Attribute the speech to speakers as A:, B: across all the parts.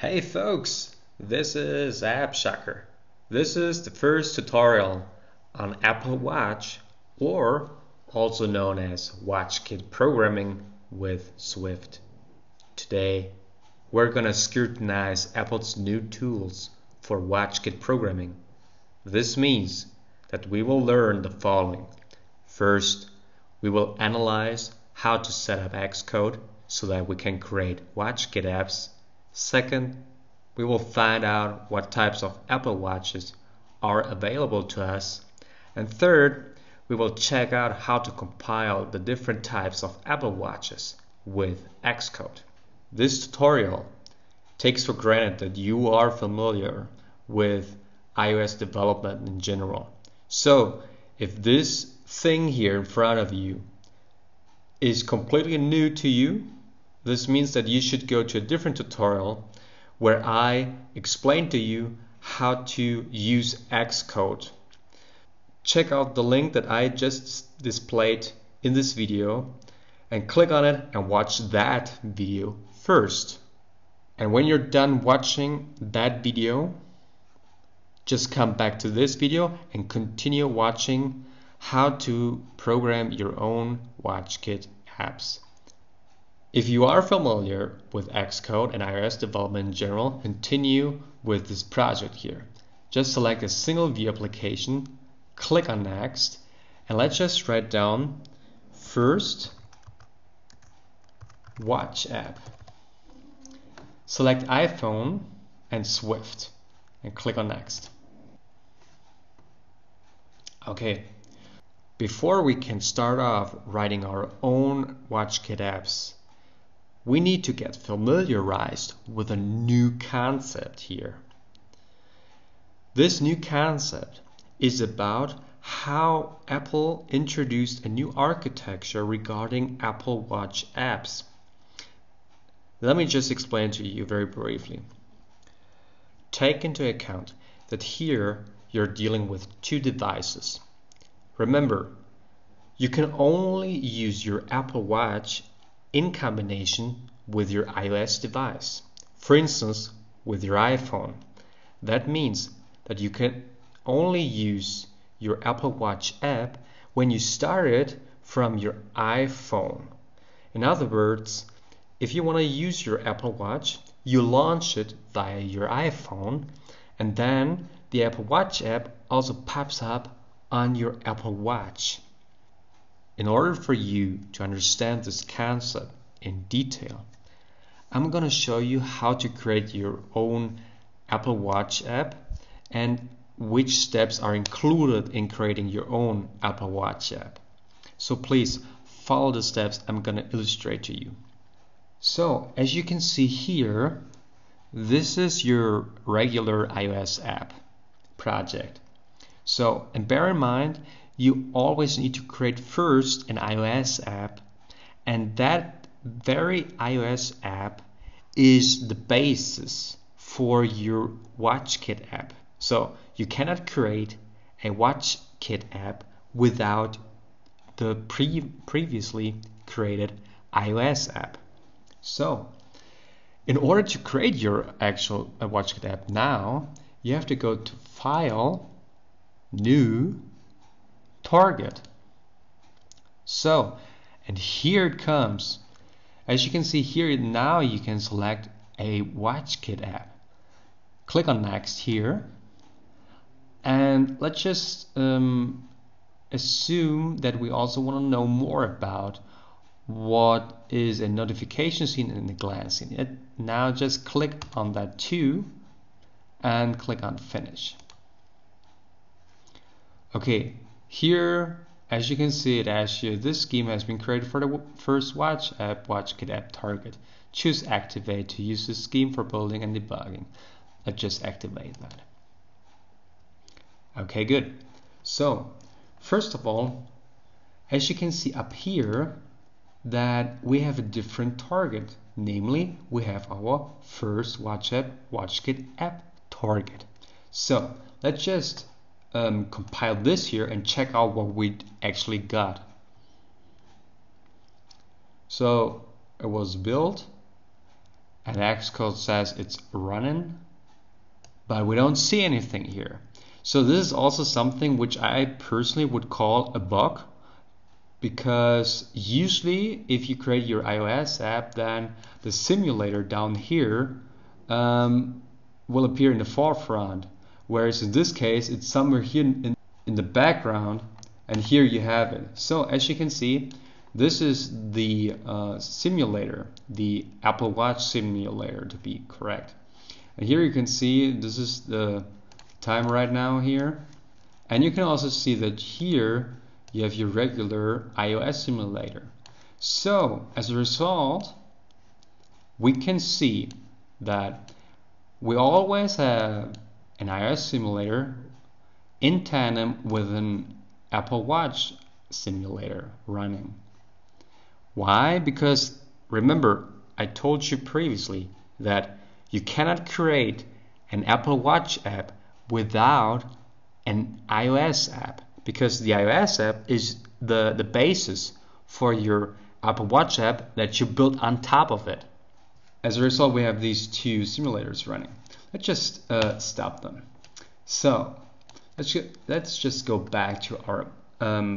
A: Hey folks, this is AppShocker. This is the first tutorial on Apple Watch, or also known as WatchKit programming with Swift. Today we're gonna scrutinize Apple's new tools for WatchKit programming. This means that we will learn the following. First, we will analyze how to set up Xcode so that we can create WatchKit apps. Second, we will find out what types of Apple Watches are available to us. And third, we will check out how to compile the different types of Apple Watches with Xcode. This tutorial takes for granted that you are familiar with iOS development in general. So if this thing here in front of you is completely new to you, this means that you should go to a different tutorial where I explain to you how to use Xcode. Check out the link that I just displayed in this video and click on it and watch that video first. And when you're done watching that video, just come back to this video and continue watching how to program your own WatchKit apps. If you are familiar with Xcode and iOS development in general, continue with this project here. Just select a single view application, click on Next, and let's just write down first Watch app. Select iPhone and Swift and click on Next. Okay, before we can start off writing our own WatchKit apps, we need to get familiarized with a new concept here. This new concept is about how Apple introduced a new architecture regarding Apple Watch apps. Let me just explain to you very briefly. Take into account that here you're dealing with two devices. Remember, you can only use your Apple Watch in combination with your iOS device. For instance, with your iPhone. That means that you can only use your Apple Watch app when you start it from your iPhone. In other words, if you want to use your Apple Watch, you launch it via your iPhone, and then the Apple Watch app also pops up on your Apple Watch. In order for you to understand this concept in detail, I'm going to show you how to create your own Apple Watch app and which steps are included in creating your own Apple Watch app. So please follow the steps I'm going to illustrate to you. So as you can see here, this is your regular iOS app project. So, and bear in mind, you always need to create first an iOS app, and that very iOS app is the basis for your WatchKit app. So you cannot create a WatchKit app without the previously created iOS app. So in order to create your actual WatchKit app now, you have to go to File, New, Target. So, and here it comes. As you can see here, now you can select a WatchKit app. Click on Next here, and let's just assume that we also want to know more about what is a notification scene and a glance scene. Now just click on that too and click on Finish. Okay, here as you can see, it asks you this scheme has been created for the first Watch app, WatchKit app target. Choose Activate to use this scheme for building and debugging. Let's just activate that. Okay, good. So first of all, as you can see up here, that we have a different target. Namely, we have our first Watch app, WatchKit app target. So let's just compile this here and check out what we actually got. So it was built and Xcode says it's running, but we don't see anything here. So this is also something which I personally would call a bug, because usually if you create your iOS app, then the simulator down here will appear in the forefront, whereas in this case it's somewhere here in the background, and here you have it. So as you can see, this is the simulator, the Apple Watch simulator to be correct. And here you can see this is the time right now here, and you can also see that here you have your regular iOS simulator. So as a result, we can see that we always have an iOS simulator in tandem with an Apple Watch simulator running. Why? Because remember, I told you previously that you cannot create an Apple Watch app without an iOS app, because the iOS app is the basis for your Apple Watch app that you build on top of it. As a result, we have these two simulators running. Let's just stop them. So let's just go back to our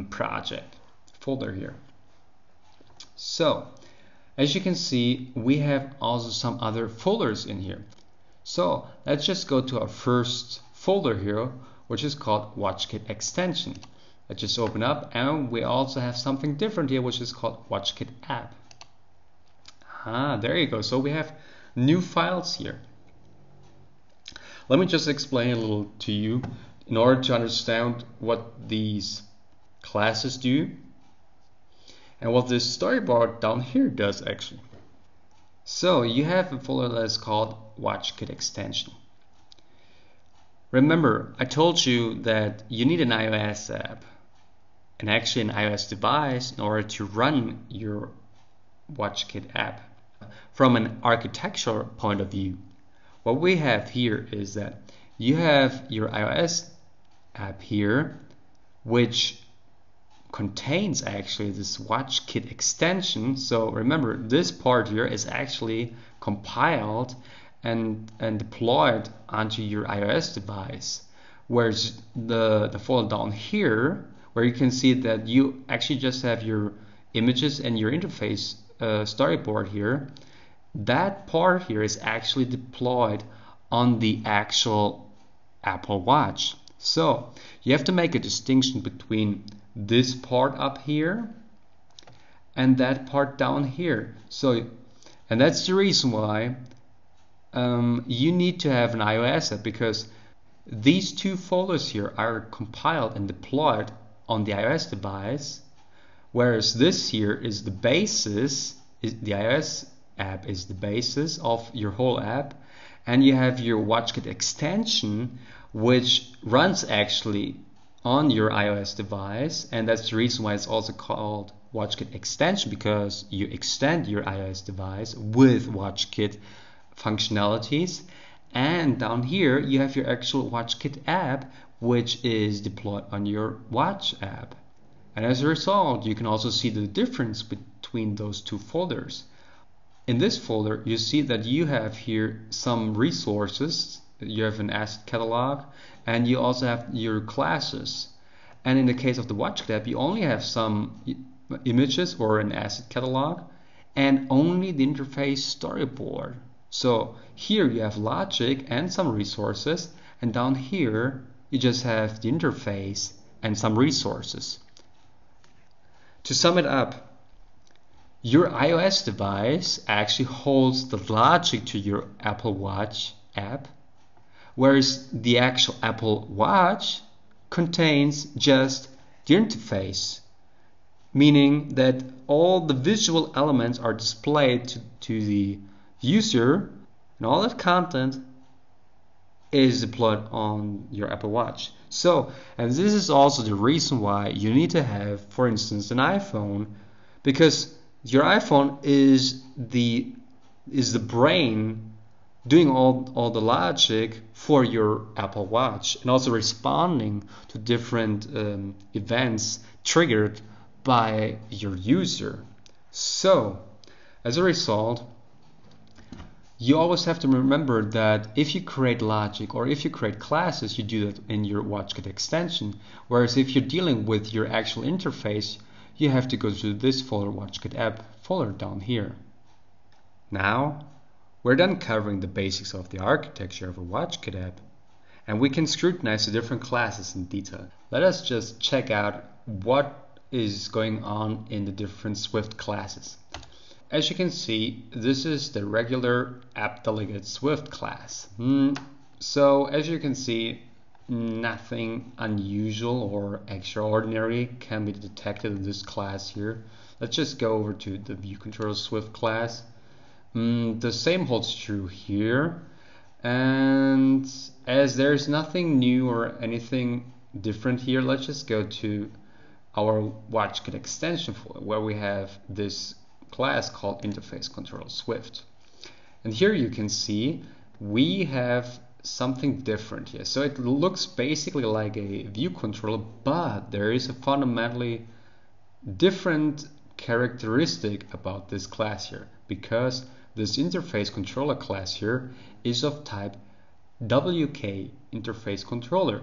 A: project folder here. So as you can see, we have also some other folders in here. So let's just go to our first folder here, which is called WatchKit Extension. Let's just open up, and we also have something different here, which is called WatchKit App. There you go. So we have new files here. Let me just explain a little to you in order to understand what these classes do and what this storyboard down here does actually. So you have a folder that is called WatchKit Extension. Remember, I told you that you need an iOS app and actually an iOS device in order to run your WatchKit app. From an architectural point of view, what we have here is that you have your iOS app here, which contains actually this WatchKit extension. So remember, this part here is actually compiled and deployed onto your iOS device, whereas the folder down here, where you can see that you actually just have your images and your interface storyboard here, that part here is actually deployed on the actual Apple Watch. So you have to make a distinction between this part up here and that part down here. So, and that's the reason why you need to have an iOS app, because these two folders here are compiled and deployed on the iOS device, whereas this here is the basis, the iOS app is the basis of your whole app, and you have your WatchKit extension, which runs actually on your iOS device, and that's the reason why it's also called WatchKit Extension, because you extend your iOS device with WatchKit functionalities. And down here you have your actual WatchKit app, which is deployed on your Watch app. And as a result, you can also see the difference between those two folders. In this folder, you see that you have here some resources. You have an asset catalog, and you also have your classes. And in the case of the WatchKit app, you only have some images or an asset catalog and only the interface storyboard. So here you have logic and some resources, and down here you just have the interface and some resources. To sum it up, your iOS device actually holds the logic to your Apple Watch app, whereas the actual Apple Watch contains just the interface, meaning that all the visual elements are displayed to the user, and all that content is deployed on your Apple Watch. So, and this is also the reason why you need to have, for instance, an iPhone, because your iPhone is the brain doing all the logic for your Apple Watch, and also responding to different events triggered by your user. So as a result, You always have to remember that if you create logic or if you create classes, you do that in your WatchKit extension. Whereas if you're dealing with your actual interface, you have to go to this folder, WatchKit app folder down here. Now, we're done covering the basics of the architecture of a WatchKit app, and we can scrutinize the different classes in detail. Let us just check out what is going on in the different Swift classes. As you can see, this is the regular app delegate Swift class. So as you can see, nothing unusual or extraordinary can be detected in this class here. Let's just go over to the view controller Swift class. The same holds true here, and as there's nothing new or anything different here, let's just go to our WatchKit extension folder where we have this class called Interface Control Swift. And here you can see we have something different here. So it looks basically like a view controller, but there is a fundamentally different characteristic about this class here, because this interface controller class here is of type WK interface controller.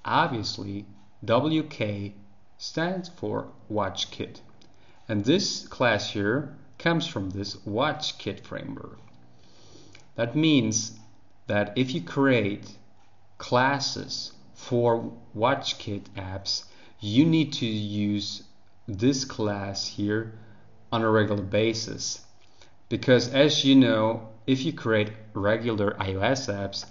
A: Obviously, WK stands for WatchKit, and this class here comes from this WatchKit framework. That means that if you create classes for WatchKit apps, you need to use this class here on a regular basis. Because as you know, if you create regular iOS apps,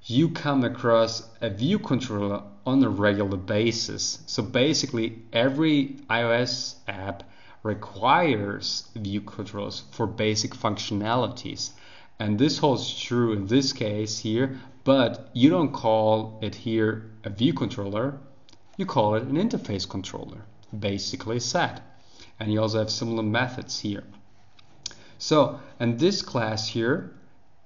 A: you come across a view controller on a regular basis. So basically every iOS app requires view controllers for basic functionalities. And this holds true in this case here, but you don't call it here a view controller, you call it an interface controller, basically set. And you also have similar methods here. So, and this class here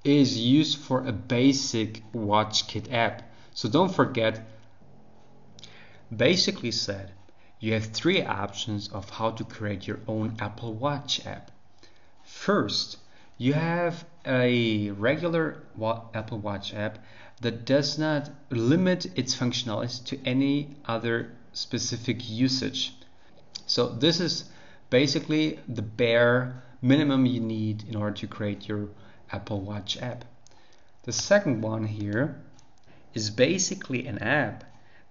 A: is used for a basic WatchKit app. So don't forget, basically said, you have three options of how to create your own Apple Watch app. First, you have a regular Apple Watch app that does not limit its functionalities to any other specific usage. So this is basically the bare minimum you need in order to create your Apple Watch app. The second one here is basically an app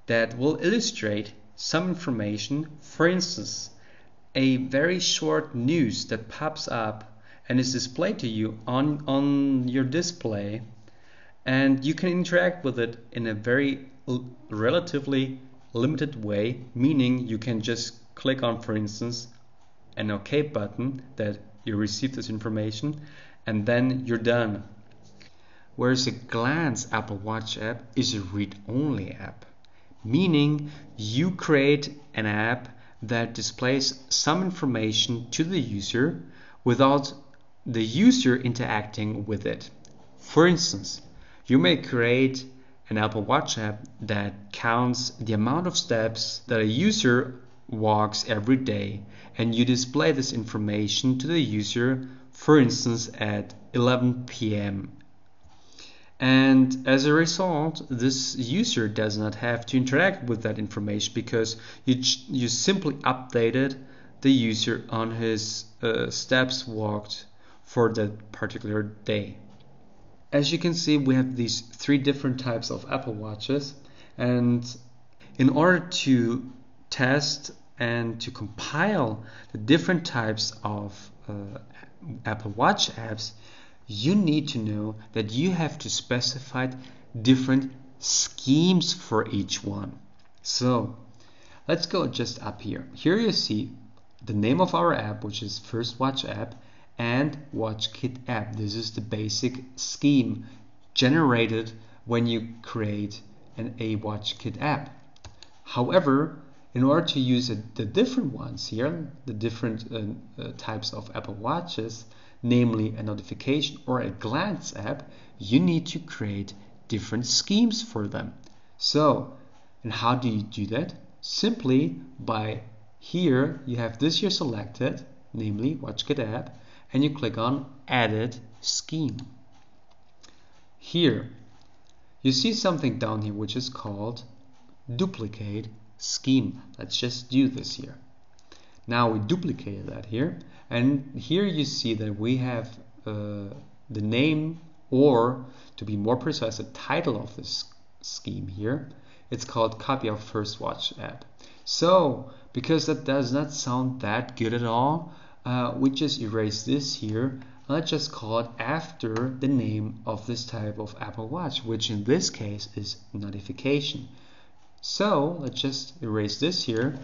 A: that will illustrate some information. For instance, a very short news that pops up and is displayed to you on your display, and you can interact with it in a very relatively limited way, meaning you can just click on, for instance, an OK button that you receive this information, and then you're done. Whereas a Glance Apple Watch app is a read-only app, meaning you create an app that displays some information to the user without the user interacting with it. For instance, you may create an Apple Watch app that counts the amount of steps that a user walks every day, and you display this information to the user, for instance, at 11 p.m. And as a result, this user does not have to interact with that information because you simply updated the user on his steps walked for that particular day. As you can see, we have these three different types of Apple Watches, and in order to test and to compile the different types of Apple Watch apps, you need to know that you have to specify different schemes for each one. So let's go just up here. Here you see the name of our app, which is First Watch app, and WatchKit app. This is the basic scheme generated when you create a WatchKit app. However, in order to use the different ones here, the different types of Apple Watches, namely a notification or a glance app, you need to create different schemes for them. So, and how do you do that? Simply by here, you have this here selected, namely WatchKit app, and you click on Edit scheme. Here you see something down here which is called duplicate scheme. Let's just do this here. Now we duplicated that here, and here you see that we have the name, or to be more precise, the title of this scheme here. It's called copy of first watch app. So because that does not sound that good at all, we just erase this here. Let's just call it after the name of this type of Apple Watch, which in this case is notification. So let's just erase this here,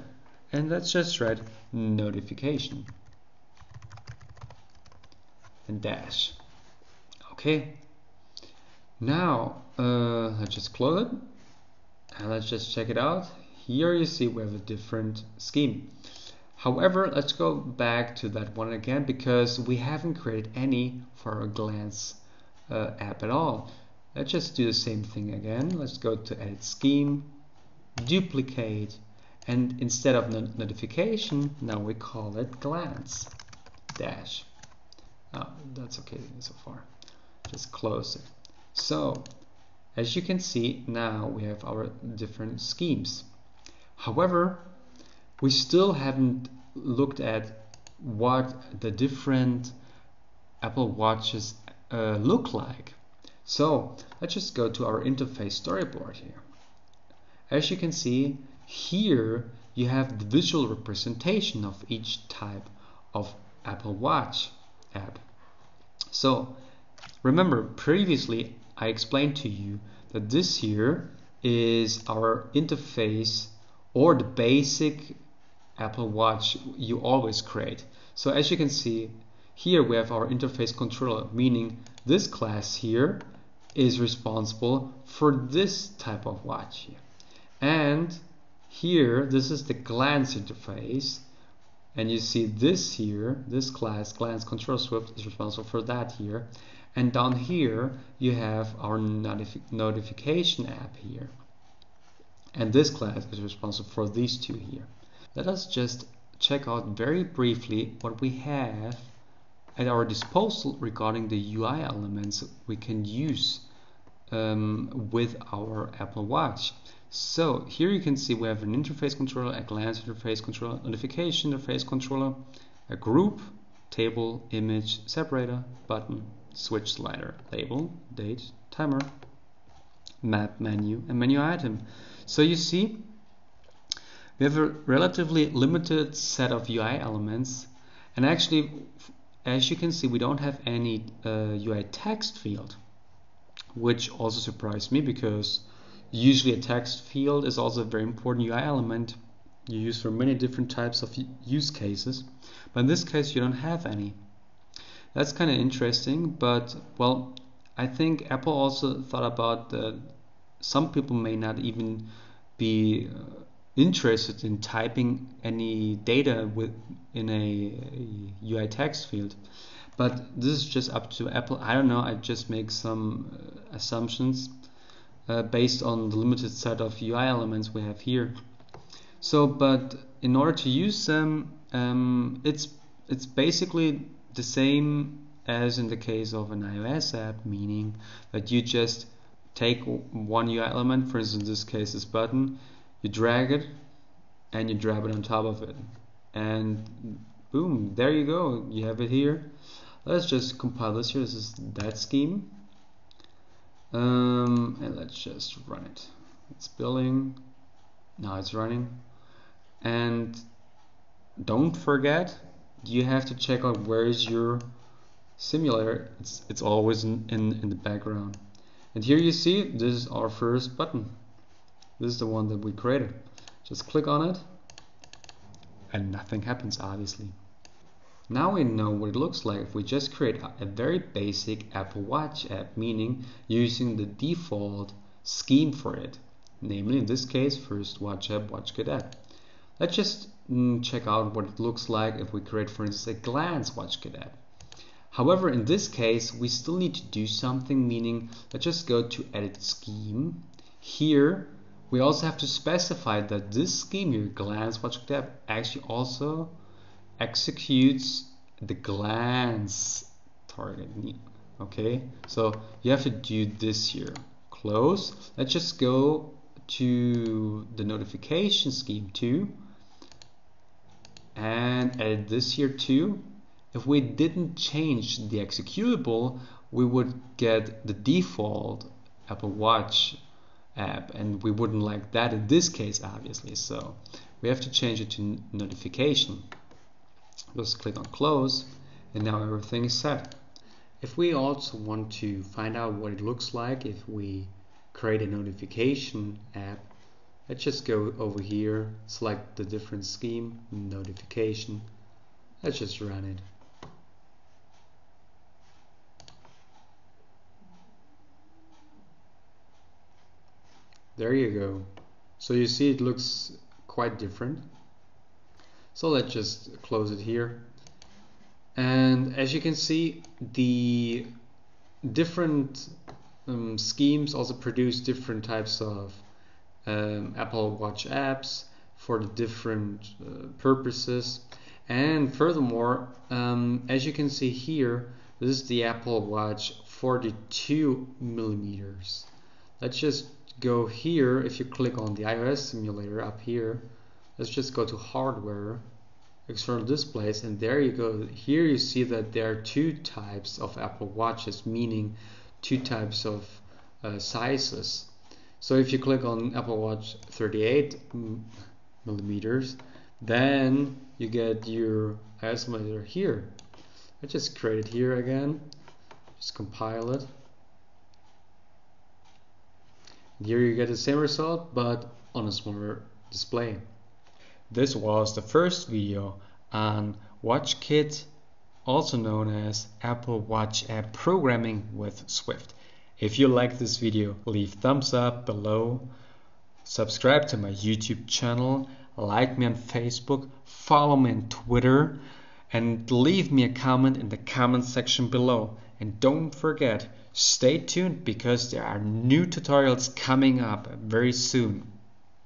A: and let's just write notification and dash. Okay. Now let's just close it, and let's just check it out. Here you see we have a different scheme. However, let's go back to that one again, because we haven't created any for our glance app at all. Let's just do the same thing again. Let's go to edit scheme, duplicate, and instead of notification, now we call it glance dash. Oh, that's okay so far. Just close it. So as you can see, now we have our different schemes. However, we still haven't looked at what the different Apple Watches look like. So let's just go to our interface storyboard here. As you can see, here you have the visual representation of each type of Apple Watch app. So remember, previously I explained to you that this here is our interface, or the basic Apple Watch you always create. So as you can see, here we have our interface controller, meaning this class here is responsible for this type of watch here. And here, this is the glance interface, and you see this here, this class, glance control Swift, is responsible for that here. And down here you have our notification app here, and this class is responsible for these two here. Let us just check out very briefly what we have at our disposal regarding the UI elements we can use with our Apple Watch. So here you can see we have an interface controller, a glance interface controller, notification interface controller, a group, table, image, separator, button, switch slider, label, date, timer, map menu, and menu item. So you see we have a relatively limited set of UI elements, and actually, as you can see, we don't have any UI text field, which also surprised me, because usually a text field is also a very important UI element you use for many different types of use cases, but in this case you don't have any. That's kind of interesting, but well, I think Apple also thought about that some people may not even be interested in typing any data in a UI text field. But this is just up to Apple. I don't know, I just make some assumptions based on the limited set of UI elements we have here. So, but in order to use them, it's basically the same as in the case of an iOS app, meaning that you just take one UI element, for instance in this case this button, you drag it and you drop it on top of it, and boom, there you go, you have it here. Let's just compile this here. This is that scheme, and let's just run it. It's building, now it's running. And don't forget, you have to check out where is your simulator. It's always in the background. And here you see, this is our first button. This is the one that we created. Just click on it and nothing happens, obviously. Now we know what it looks like if we just create a very basic Apple Watch app, meaning using the default scheme for it, namely in this case first watch app, WatchKit app. Let's just check out what it looks like if we create, for instance, a glance WatchKit app. However, in this case we still need to do something, meaning let's just go to edit scheme. Here we also have to specify that this scheme here, glance WatchKit app, actually also executes the glance target. Okay, so you have to do this here. Close. Let's just go to the notification scheme too and edit this here too. If we didn't change the executable, we would get the default Apple Watch app, and we wouldn't like that in this case, obviously. So we have to change it to notification. Just click on close, and now everything is set. If we also want to find out what it looks like if we create a notification app, let's just go over here, select the different scheme, notification. Let's just run it. There you go. So you see it looks quite different. So let's just close it here. And as you can see, the different schemes also produce different types of Apple Watch apps for the different purposes. And furthermore, as you can see here, this is the Apple Watch 42 millimeters. Let's just go here. If you click on the iOS simulator up here, let's just go to hardware, external displays, and there you go. Here you see that there are two types of Apple Watches, meaning two types of sizes. So if you click on Apple Watch 38 millimeters, then you get your iOS simulator here. I just create it here again, just compile it. Here you get the same result, but on a smaller display. This was the first video on WatchKit, also known as Apple Watch app programming with Swift. If you like this video, leave thumbs up below, subscribe to my YouTube channel, like me on Facebook, follow me on Twitter, and leave me a comment in the comment section below. And don't forget, stay tuned because there are new tutorials coming up very soon.